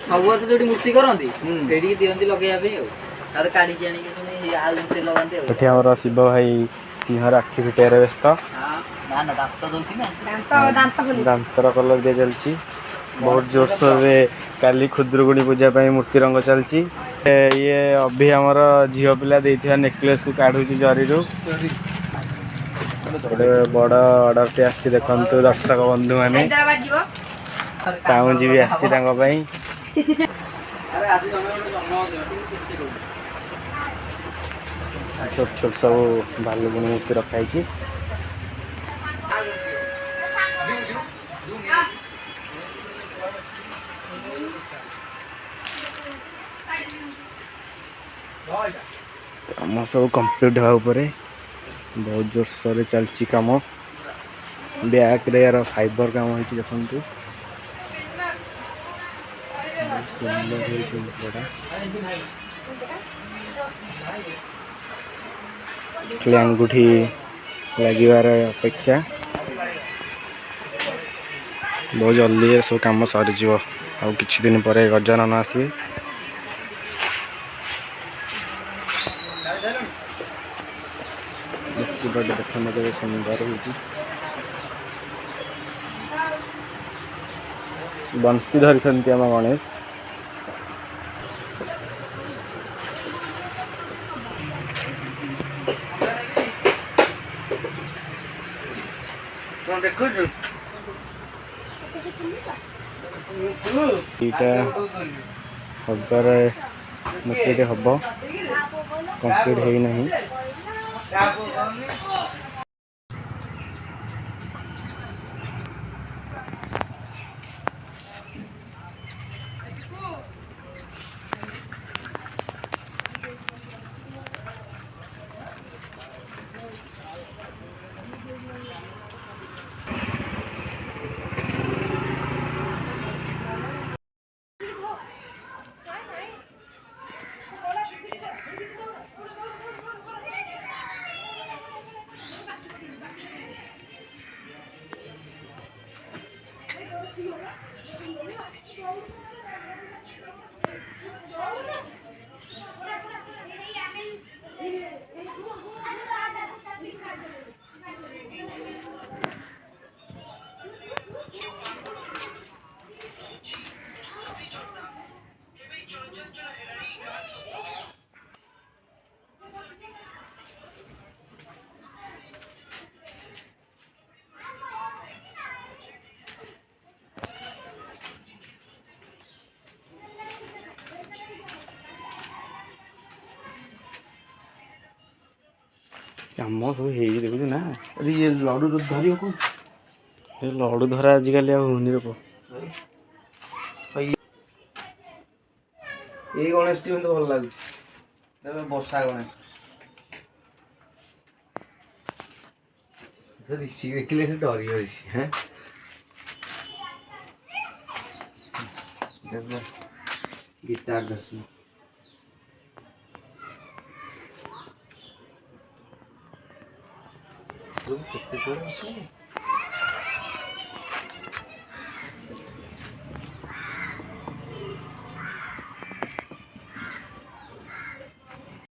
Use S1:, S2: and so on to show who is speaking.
S1: सब वर्ष जो मूर्ति करती दिखती लगे और काढ़ी आनी लगा
S2: शिव भाई सिंह आखि फिटार व्यस्त दांतर कलर दिया चलती बहुत जोरसोर काली खुदुरकुणी पूजा मूर्ति रंग चलती ये अभी आमर झील पिला देथिया नेकलेस को काढ़ू जरी बड़ ऑर्डर टे आसी देखु दर्शक बंधु मैंने पाउंजी भी आसी छोट छोट सब भालुकुणी मूर्ति रखाई कम सब कंप्लीट होगा बहुत जोरसोर चलती कम बैक रे यार फाइबर कम हो देखु अंगूठी लगिवार अपेक्षा बहुत जल्दी सब कम सरीज आ कि दिन पर गजानन आसी देखने मत सुंदर हो बंशी धरी आम गणेश हबार मूर्ति हम कंप्लीट है नहीं कम सब हो देखु ना
S1: ये लडू धरी को
S2: लडू धरा आजिकल होनी रोक
S1: ये गणेश टी भल लगे बसा गणेश ऋषि देखिले डरी ऋषि हाँ गिटार दर्शन कितने